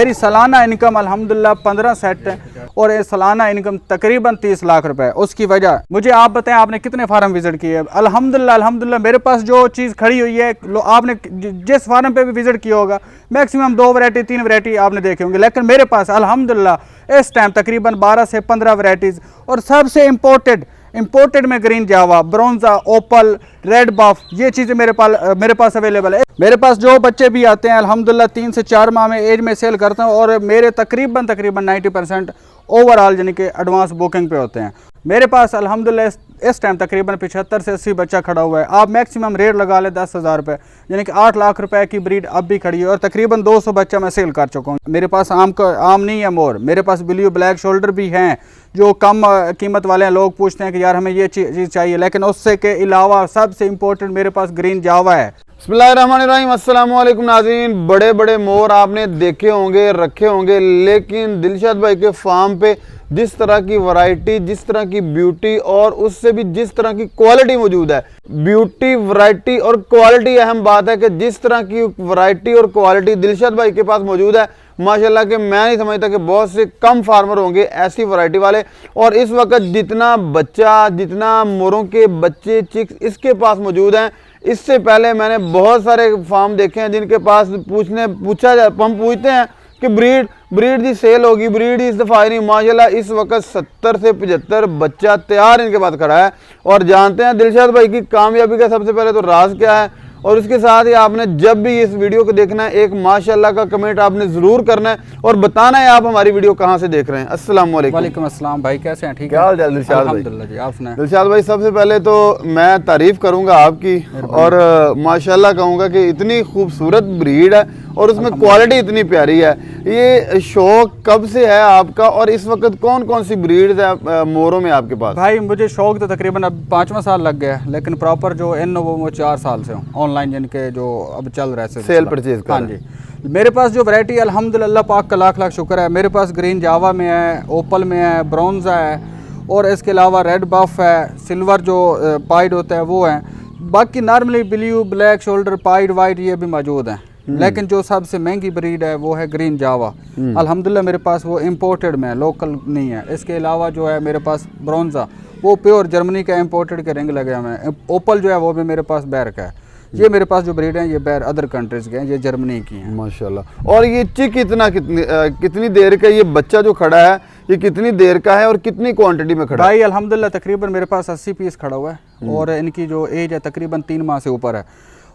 मेरी सालाना इनकम अल्हम्दुलिल्लाह 15 सेट है और ये सालाना इनकम तकरीबन 30 लाख रुपए है। उसकी वजह मुझे आप बताएं, आपने कितने फार्म विजिट किए? अल्हम्दुलिल्लाह मेरे पास जो चीज़ खड़ी हुई है, आपने जिस फार्म पे भी विजिट किया होगा मैक्सिमम 2 वैरायटी 3 वैरायटी आपने देखे होंगे, लेकिन मेरे पास अल्हम्दुलिल्लाह इस टाइम तकरीबन 12 से 15 वैरायटीज़ और सबसे इंपोर्टेड में ग्रीन जावा, ब्रोंजा, ओपल, रेड बफ, ये चीज़ें मेरे पास अवेलेबल है। मेरे पास जो बच्चे भी आते हैं अल्हम्दुलिल्लाह 3 से 4 माह में एज में सेल करता हूँ और मेरे तकरीबन 90% ओवरऑल यानी कि एडवांस बुकिंग पे होते हैं। मेरे पास अल्हम्दुलिल्लाह इस टाइम तकरीबन 75 से 80 बच्चा खड़ा हुआ है। आप मैक्सिमम रेट लगा ले 10,000 रुपये, यानी कि 8 लाख रुपए की ब्रीड अब भी खड़ी है और तकरीबन 200 बच्चा मैं सेल कर चुका हूँ। मेरे पास आम नहीं है मोर, मेरे पास ब्लू ब्लैक शोल्डर भी हैं जो कम कीमत वाले हैं। लोग पूछते हैं कि यार हमें ये चीज़ चाहिए, लेकिन उससे के अलावा सबसे इम्पोर्टेंट मेरे पास ग्रीन जावा है। बिस्मिल्लाहिर्रहमानिर्रहीम, अस्सलाम वालेकुम नाज़रीन। बड़े बड़े मोर आपने देखे होंगे, रखे होंगे, लेकिन दिलशाद भाई के फार्म पे जिस तरह की वैरायटी, जिस तरह की ब्यूटी और उससे भी जिस तरह की क्वालिटी मौजूद है, ब्यूटी, वैरायटी और क्वालिटी अहम बात है कि जिस तरह की वैरायटी और क्वालिटी दिलशाद भाई के पास मौजूद है, माशाल्लाह के मैं नहीं समझता कि बहुत से कम फार्मर होंगे ऐसी वैरायटी वाले। और इस वक्त जितना बच्चा, जितना मोरों के बच्चे, चिक्स इसके पास मौजूद हैं, इससे पहले मैंने बहुत सारे फार्म देखे हैं जिनके पास हम पूछते हैं कि ब्रीड की सेल होगी, ब्रीड इस दफ़ा नहीं। माशाल्लाह इस वक्त 70 से 75 बच्चा तैयार इनके पास खड़ा है। और जानते हैं दिलशाद भाई की कामयाबी का सबसे पहले तो राज क्या है, और उसके साथ ही आपने जब भी इस वीडियो को देखना है एक माशाल्लाह का कमेंट आपने ज़रूर करना है और बताना है आप हमारी वीडियो कहाँ से देख रहे हैं। अस्सलाम वालेकुम। वालेकुम अस्सलाम भाई, कैसे हैं? ठीक है, क्या हाल चाल दिलशाद भाई? अल्हम्दुलिल्लाह जी, आप सुनाएं। दिलशाद भाई सबसे पहले तो मैं तारीफ़ करूंगा आपकी और माशाल्लाह कहूँगा कि इतनी खूबसूरत ब्रीड है और उसमें क्वालिटी इतनी प्यारी है। ये शौक कब से है आपका और इस वक्त कौन कौन सी ब्रीड है मोरों में आपके पास? भाई मुझे शौक तो तकरीबन अब 5वां साल लग गया है, लेकिन प्रॉपर जो इन वो 4 साल से हूँ ऑनलाइन जिनके जो अब चल रहा है सेल परचेज का। हाँ जी, मेरे पास जो वैरायटी अल्हम्दुलिल्लाह पाक का लाख लाख शुक्र है। मेरे पास ग्रीन जावा में है, ओपल में है, ब्रोंजा है और इसके अलावा रेड बफ है, सिल्वर जो पाइड होता है वो है। बाकी normally blue black shoulder, pied white ये भी मौजूद हैं, लेकिन जो सबसे महंगी ब्रीड है वो है ग्रीन जावा। अल्हम्दुलिल्लाह मेरे पास वो इम्पोर्टेड में है, लोकल नहीं है। इसके अलावा जो है मेरे पास ब्रोंजा, वो प्योर जर्मनी का इम्पोर्टेड के रिंग लगे हुए हैं। ओपल जो है वो भी मेरे पास बैर का है। ये मेरे पास जो ब्रीड हैं ये बैर अदर कंट्रीज के हैं, ये जर्मनी की हैं माशाल्लाह। और ये चिक कितनी देर का, ये बच्चा जो खड़ा है ये कितनी देर का है और कितनी क्वांटिटी में खड़ा है? भाई अल्हम्दुलिल्लाह तकरीबन मेरे पास 80 पीस खड़ा हुआ है और इनकी जो एज है तकरीबन 3 माह से ऊपर है।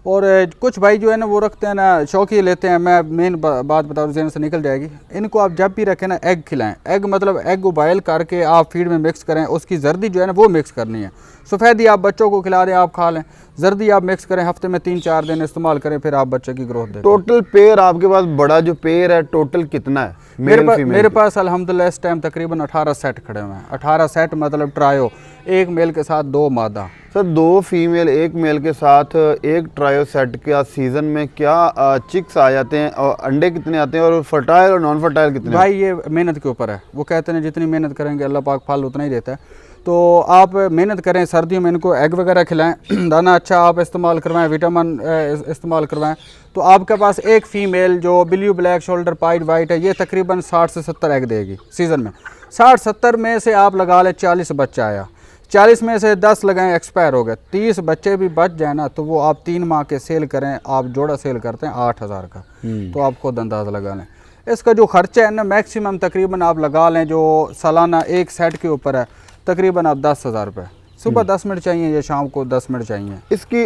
और कुछ भाई जो है ना वो रखते हैं ना, शौकी लेते हैं। मैं मेन बात बता दूँ, जेन से निकल जाएगी। इनको आप जब भी रखें ना एग खिलाएं। एग मतलब एग बॉयल करके आप फीड में मिक्स करें, उसकी जर्दी जो है ना वो मिक्स करनी है। सफ़ेदी आप बच्चों को खिला दें, आप खा लें। जर्दी आप मिक्स करें, हफ्ते में 3-4 दिन इस्तेमाल करें, फिर आप बच्चे की ग्रोथ दें। टोटल पेयर आपके पास बड़ा जो पेयर है टोटल कितना है? मेरे पास अल्हम्दुलिल्लाह इस टाइम तकरीबन 18 सेट खड़े हुए हैं। 18 सेट मतलब ट्रायो, एक मेल के साथ 2 मादा। सर 2 फीमेल 1 मेल के साथ एक ट्रायो सेट का सीजन में क्या चिक्स आ जाते हैं और अंडे कितने आते हैं और फर्टाइल और नॉन फर्टाइल कितने? भाई ये मेहनत के ऊपर है। वो कहते हैं जितनी मेहनत करेंगे अल्लाह पाक फल उतना ही देता है। तो आप मेहनत करें, सर्दियों में इनको एग वगैरह खिलाएं, दाना अच्छा आप इस्तेमाल करवाएं, विटामिन इस्तेमाल करवाएं। तो आपके पास एक फ़ीमेल जो blue black shoulder pied white है ये तकरीबन 60 से 70 एग देगी सीज़न में। 60-70 में से आप लगा लें 40 बच्चा आया, 40 में से 10 लगाएं एक्सपायर हो गए, 30 बच्चे भी बच जाए ना, तो वो आप 3 माह के सेल करें, आप जोड़ा सेल करते हैं 8,000 का, तो आप खुद अंदाज़ा लगा लें। इसका जो खर्चा है ना मैक्सिमम तकरीबन आप लगा लें जो सालाना एक सेट के ऊपर है तकरीबन आप 10,000 रुपये। सुबह 10 मिनट चाहिए या शाम को 10 मिनट चाहिए। इसकी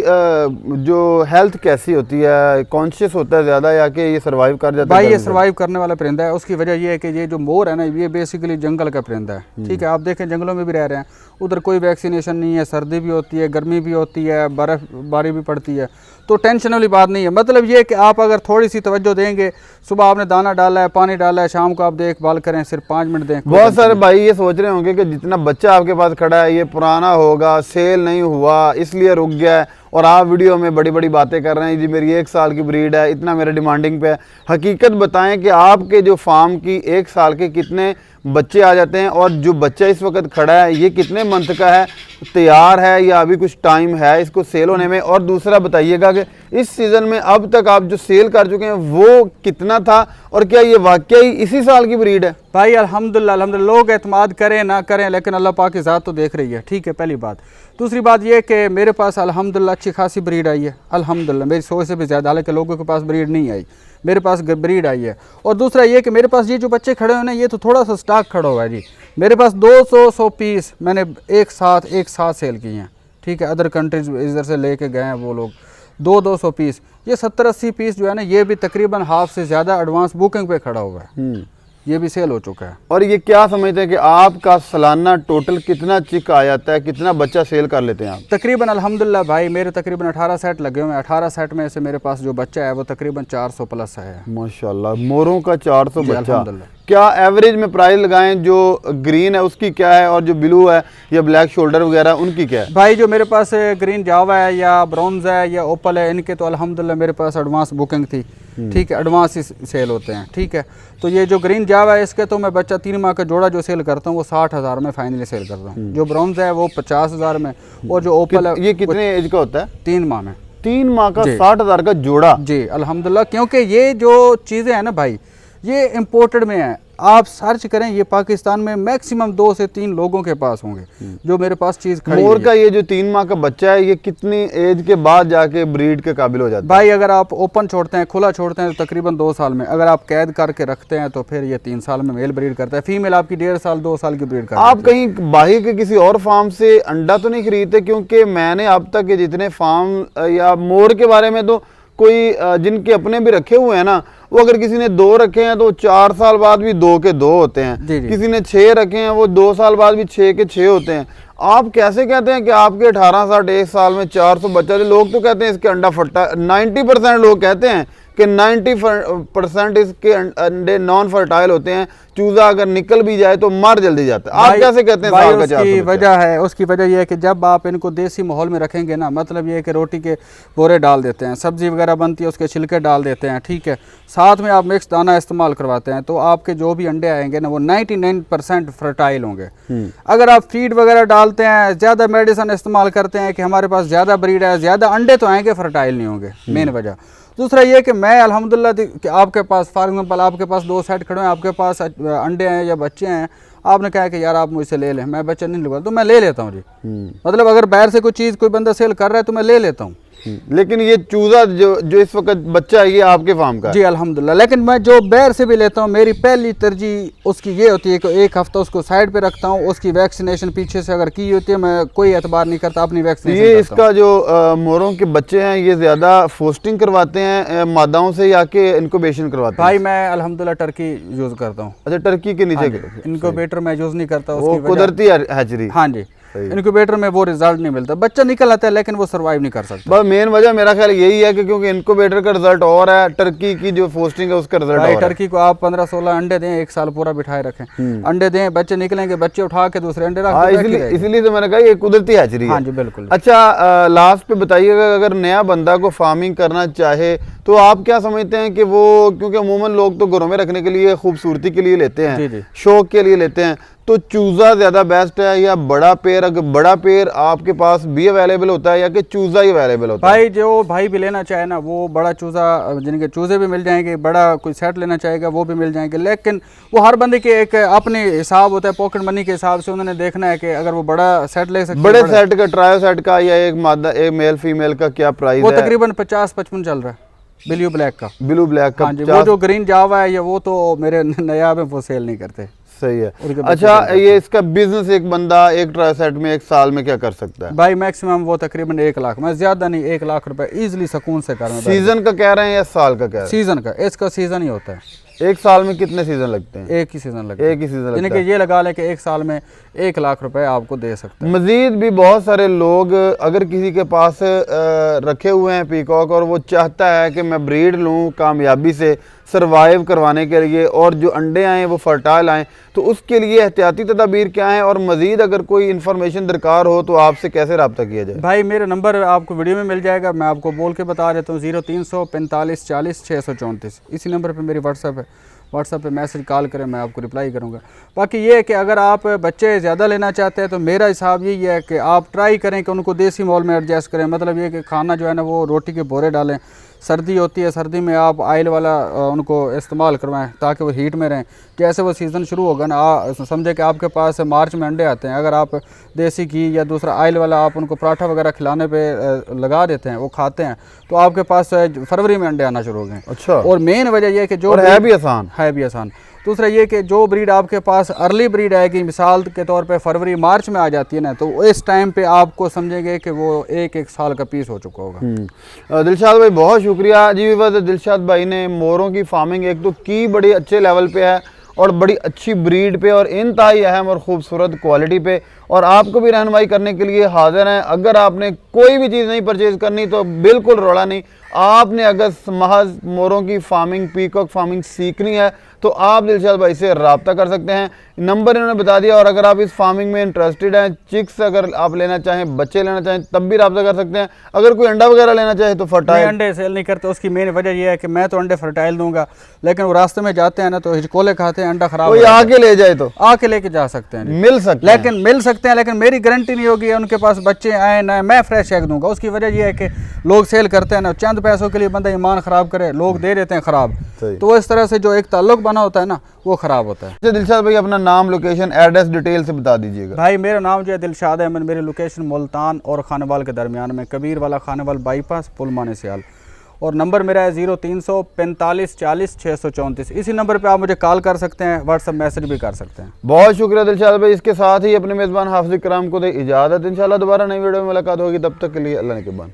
जो हेल्थ कैसी होती है? कॉन्शियस होता है ज़्यादा या कि ये सर्वाइव कर जाता है? भाई ये सर्वाइव करने वाला परिंदा है। उसकी वजह ये है कि ये जो मोर है ना ये बेसिकली जंगल का परिंदा है। ठीक है, आप देखें जंगलों में भी रह रहे हैं, उधर कोई वैक्सीनेशन नहीं है, सर्दी भी होती है, गर्मी भी होती है, बर्फबारी भी पड़ती है, तो टेंशन वाली बात नहीं है। मतलब ये कि आप अगर थोड़ी सी तवज्जो देंगे, सुबह आपने दाना डाला है, पानी डाला है, शाम को आप देखभाल करें, सिर्फ 5 मिनट दें। बहुत सारे भाई ये सोच रहे होंगे कि जितना बच्चा आपके पास खड़ा है ये पुराना होगा, सेल नहीं हुआ इसलिए रुक गया है, और आप वीडियो में बड़ी बड़ी बातें कर रहे हैं जी मेरी 1 साल की ब्रीड है, इतना मेरे डिमांडिंग पे है। हकीकत बताएं कि आपके जो फार्म की 1 साल के कितने बच्चे आ जाते हैं। और जो बच्चा इस वक्त खड़ा है ये कितने मंथ का है, तैयार है या अभी कुछ टाइम है इसको सेल होने में? और दूसरा बताइएगा कि इस सीज़न में अब तक आप जो सेल कर चुके हैं वो कितना था, और क्या ये वाकई इसी साल की ब्रीड है? भाई अल्हम्दुलिल्लाह अल्हम्दुलिल्लाह, लोग एतमाद करें ना करें लेकिन अल्लाह पाक की ज़ात तो देख रही है, ठीक है, पहली बात। दूसरी बात ये कि मेरे पास अल्हम्दुलिल्लाह अच्छी खासी ब्रीड आई है अल्हम्दुलिल्लाह, मेरी सोच से भी ज़्यादा, हालांकि लोगों के पास ब्रीड नहीं आई, मेरे पास ब्रीड आई है। और दूसरा ये कि मेरे पास ये जो बच्चे खड़े हुए हैं ये तो थोड़ा सा स्टॉक खड़ा हुआ है जी, मेरे पास 200 पीस मैंने एक साथ सेल किए हैं, ठीक है। अदर कंट्रीज इधर से लेके गए हैं वो लोग 200 पीस, ये 70-80 पीस जो है ना ये भी तकरीबन हाफ से ज़्यादा एडवांस बुकिंग पे खड़ा हुआ है, ये भी सेल हो चुका है। और ये क्या समझते हैं कि आपका सालाना टोटल कितना चिक आ जाता है, कितना बच्चा सेल कर लेते हैं आप? तकरीबन अल्हम्दुलिल्लाह भाई मेरे तकरीबन 18 सेट लगे हुए हैं, 18 सेट में से मेरे पास जो बच्चा है वो तकरीबन 400 प्लस है माशाल्लाह, मोरों का 400 बच्चा। अल्हम्दुलिल्लाह। क्या एवरेज में प्राइस लगाएं, जो ग्रीन है उसकी क्या है, और जो ब्लू है या ब्लैक शोल्डर वगैरह उनकी क्या है? भाई जो मेरे पास ग्रीन जावा है या ब्रॉन्ज है या ओपल है, इनके तो अल्हम्दुलिल्लाह मेरे पास एडवांस बुकिंग थी, ठीक है, एडवांस ही सेल होते हैं, ठीक है। तो ये जो ग्रीन जावा है इसके तो मैं बच्चा 3 माह का जोड़ा जो सेल करता हूँ वो 60,000 में फाइनली सेल करता हूँ, जो ब्रॉन्ज है वो 50,000 में, और जो ओपल है ये कितने एज का होता है? 3 माह में। 3 माह का 60,000 का जोड़ा? जी अल्हम्दुलिल्लाह, क्योंकि ये जो चीज़ें हैं ना भाई ये इम्पोर्टेड में है, आप सर्च करें ये पाकिस्तान में मैक्सिमम 2 से 3 लोगों के पास होंगे जो मेरे पास चीज़ खड़ी मोर का ये जो 3 माह का बच्चा है ये कितनी एज के बाद जाके ब्रीड के काबिल हो जाता है? भाई अगर आप ओपन छोड़ते हैं, खुला छोड़ते हैं तो तकरीबन 2 साल में, अगर आप कैद करके रखते हैं तो फिर ये 3 साल में मेल ब्रीड करता है, फीमेल आपकी 1.5 साल 2 साल की ब्रीड करता है। आप कहीं बाहर के किसी और फार्म से अंडा तो नहीं खरीदते? क्योंकि मैंने अब तक के जितने फार्म या मोर के बारे में तो कोई जिनके अपने भी रखे हुए हैं ना, वो अगर किसी ने 2 रखे हैं तो 4 साल बाद भी 2 के 2 होते हैं, किसी ने 6 रखे हैं वो 2 साल बाद भी 6 के 6 होते हैं। आप कैसे कहते हैं कि आपके 18-60 1 साल में 400 बच्चा? लोग तो कहते हैं इसके अंडा फटा, 90% लोग कहते हैं कि 90% इसके अंडे नॉन फर्टाइल होते हैं, चूजा अगर निकल भी जाए तो मर जल्दी जाता है। आप कैसे कहते हैं? भाई उसकी वजह है, उसकी वजह यह है कि जब आप इनको देसी माहौल में रखेंगे ना, मतलब ये है कि रोटी के बोरे डाल देते हैं, सब्जी वगैरह बनती है उसके छिलके डाल देते हैं, ठीक है, साथ में आप मिक्स दाना इस्तेमाल करवाते हैं, तो आपके जो भी अंडे आएंगे ना वो 99% फर्टाइल होंगे। अगर आप फीड वगैरह डालते हैं, ज़्यादा मेडिसिन इस्तेमाल करते हैं कि हमारे पास ज़्यादा ब्रीड है, ज़्यादा अंडे तो आएंगे, फर्टाइल नहीं होंगे, मेन वजह। दूसरा ये कि मैं अल्हम्दुलिल्लाह आपके पास फॉर एग्जांपल आपके पास 2 सेट खड़े हैं, आपके पास अंडे हैं या बच्चे हैं, आपने कहा कि यार आप मुझसे ले लें, मैं बच्चा नहीं लूँगा तो मैं ले लेता हूँ जी, मतलब अगर बाहर से कोई चीज़ कोई बंदा सेल कर रहा है तो मैं ले लेता हूँ। लेकिन ये चूजा जो इस वक्त बच्चा है ये आपके फार्म का? जी अल्हम्दुलिल्लाह, लेकिन मैं जो बाहर से भी लेता हूँ मेरी पहली तरजीह उसकी ये होती है कि 1 हफ्ता उसको साइड पे रखता हूँ, उसकी वैक्सीनेशन पीछे से अगर की होती है मैं कोई एतबार नहीं करता, अपनी वैक्सीनेशन। ये इसका जो मोरों के बच्चे हैं ये ज़्यादा फोस्टिंग करवाते हैं मादाओं से या कि इनक्यूबेशन करवाते हैं? भाई मैं अल्हम्दुलिल्लाह टर्की यूज़ करता हूँ। अच्छा, टर्की के नीचे इनक्यूबेटर मैं यूज़ नहीं करता, वो कुदरती हैचरी? हाँ जी, इनक्यूबेटर में वो रिजल्ट नहीं मिलता, बच्चा निकल आता है लेकिन वो सर्वाइव नहीं कर सकता। बस मेन वजह मेरा ख्याल यही है कि क्योंकि इनक्यूबेटर का रिजल्ट और है, टर्की की जो फोस्टिंग है उसका रिजल्ट और है। टर्की को आप 15-16 अंडे दें, 1 साल पूरा बिठाए रखें, अंडे दें, बच्चे निकलेंगे, बच्चे उठा के दूसरे अंडे रख दें, इसलिए तो मैंने कहा ये कुदरती हैचरी है। हाँ जी बिल्कुल। अच्छा, लास्ट पे बताइएगा अगर नया बंदा को फार्मिंग करना चाहे तो आप क्या समझते हैं कि वो, क्योंकि अमूमन लोग तो घरों में रखने के लिए खूबसूरती के लिए लेते हैं, शौक के लिए लेते हैं, तो चूजा ज्यादा बेस्ट है या बड़ा पेड़? अगर बड़ा पेड़ आपके पास भी अवेलेबल होता है या कि चूजा ही अवेलेबल होता है? भाई जो भाई भी लेना चाहे ना वो बड़ा चूजा, जिनके चूजे भी मिल जाएंगे, बड़ा कोई सेट लेना चाहेगा वो भी मिल जाएंगे, लेकिन वो हर बंदे के एक अपने हिसाब होता है, पॉकेट मनी के हिसाब से उन्होंने देखना है कि अगर वो बड़ा सेट ले सकते हैं। बड़े सेट का, ट्रायो सेट का या एक मादा, एक मेल फीमेल का क्या प्राइस है? वो तकरीबन 50-55 चल रहा है, ब्लू ब्लैक का। ब्लू ब्लैक का? हाँ जी, वो जो ग्रीन जावा है या वो तो मेरे नया में वो सेल नहीं करते। सही है। अच्छा, ये इसका बिजनेस एक बंदा एक ट्राई सेट में 1 साल में क्या कर सकता है? भाई मैक्सिमम वो तकरीबन 1 लाख, मैं ज्यादा नहीं, 1 लाख रुपए इजीली सुकून से कर। सीजन का कह रहे हैं या साल का कह रहे हैं? सीजन का, इसका सीजन ही होता है। 1 साल में कितने सीजन लगते हैं? एक ही सीजन लगता है। एक ही सीजन लगता है। ये लगा ले कि 1 साल में 1 लाख रुपए आपको दे सकते हैं। मजीद भी बहुत सारे लोग अगर किसी के पास रखे हुए हैं पीकॉक और वो चाहता है कि मैं ब्रीड लूँ कामयाबी से सरवाइव करवाने के लिए और जो अंडे आएँ वो फर्टाइल आएँ, तो उसके लिए एहतियाती तदाबीर क्या हैं? और मजीद अगर कोई इन्फॉर्मेशन दरकार हो तो आपसे कैसे रब्ता किया जाए? भाई मेरा नंबर आपको वीडियो में मिल जाएगा, मैं आपको बोल के बता देता हूँ, 0345 40 634, इसी नंबर पर मेरी व्हाट्सएप है। व्हाट्सएप पे मैसेज कॉल करें, मैं आपको रिप्लाई करूँगा। बाकी ये है कि अगर आप बच्चे ज़्यादा लेना चाहते हैं तो मेरा हिसाब यही है कि आप ट्राई करें कि उनको देसी माहौल में एडजस्ट करें। मतलब ये कि खाना जो है ना वो रोटी के बोरे डालें, सर्दी होती है, सर्दी में आप ऑयल वाला उनको इस्तेमाल करवाएं ताकि वो हीट में रहें। जैसे वो सीज़न शुरू होगा ना, समझे कि आपके पास मार्च में अंडे आते हैं, अगर आप देसी घी या दूसरा ऑयल वाला आप उनको पराठा वगैरह खिलाने पे लगा देते हैं, वो खाते हैं, तो आपके पास फरवरी में अंडे आना शुरू हो गए। अच्छा। और मेन वजह यह है कि जो और है भी आसान, है भी आसान। दूसरा ये कि जो ब्रीड आपके पास अर्ली ब्रीड आएगी, मिसाल के तौर पे फरवरी मार्च में आ जाती है ना, तो इस टाइम पे आपको समझेंगे कि वो एक साल का पीस हो चुका होगा। दिलशाद भाई बहुत शुक्रिया जी। बस दिलशाद भाई ने मोरों की फार्मिंग एक तो की बड़ी अच्छे लेवल पे है और बड़ी अच्छी ब्रीड पे और इंतहाई अहम और ख़ूबसूरत क्वालिटी पे, और आपको भी रहनुमाई करने के लिए हाजिर हैं। अगर आपने कोई भी चीज़ नहीं परचेज़ करनी तो बिल्कुल रोड़ा नहीं, आपने अगर महज मोरों की फार्मिंग, पीकॉक फार्मिंग सीखनी है तो आप दिलशाद भाई से रब्ता कर सकते हैं। नंबर इन्होंने बता दिया। और अगर आप इस फार्मिंग में इंटरेस्टेड हैं, चिक्स अगर आप लेना चाहें, बच्चे लेना चाहें, तब भी रब्ता कर सकते हैं। अगर कोई अंडा वगैरह लेना चाहे तो फर्टाइल अंडे सेल नहीं करते। उसकी मेन वजह यह है कि मैं तो अंडे फर्टाइल दूंगा, लेकिन वो रास्ते में जाते हैं ना तो हिचकोले खाते हैं, अंडा खराब कोई आके ले जाए तो आके लेके जा सकते हैं, मिल सकते हैं, मिल सकते हैं, लेकिन मेरी गारंटी नहीं होगी उनके पास बच्चे आए ना मैं फ्रेश एग दूंगा। उसकी वजह यह है कि लोग सेल करते हैं ना, चंद पैसों के लिए बंदा ईमान ख़राब करे, लोग दे देते हैं ख़राब, तो इस तरह से जो एक ताल्लुक बना होता है ना वो ख़राब होता है। अच्छा दिलशाद भाई अपना नाम, लोकेशन, एड्रेस डिटेल से बता दीजिएगा। भाई मेरा नाम जो है दिलशाद अहमद, मेरी लोकेशन मुल्तान और खानेवाल के दरमियान में, कबीर वाला खानेवाल बाईपास, पुलमान सियाल, और नंबर मेरा है 0345 40 634। इसी नंबर पे आप मुझे कॉल कर सकते हैं, व्हाट्सअप मैसेज भी कर सकते हैं। बहुत शुक्रिया दिलशाद भाई। इसके साथ ही अपने मेज़बान हाफिज़ इकराम को दे इजाज़त। इंशाल्लाह दोबारा नई वीडियो में मुलाकात होगी, तब तक के लिए अल्लाह ने के बाद।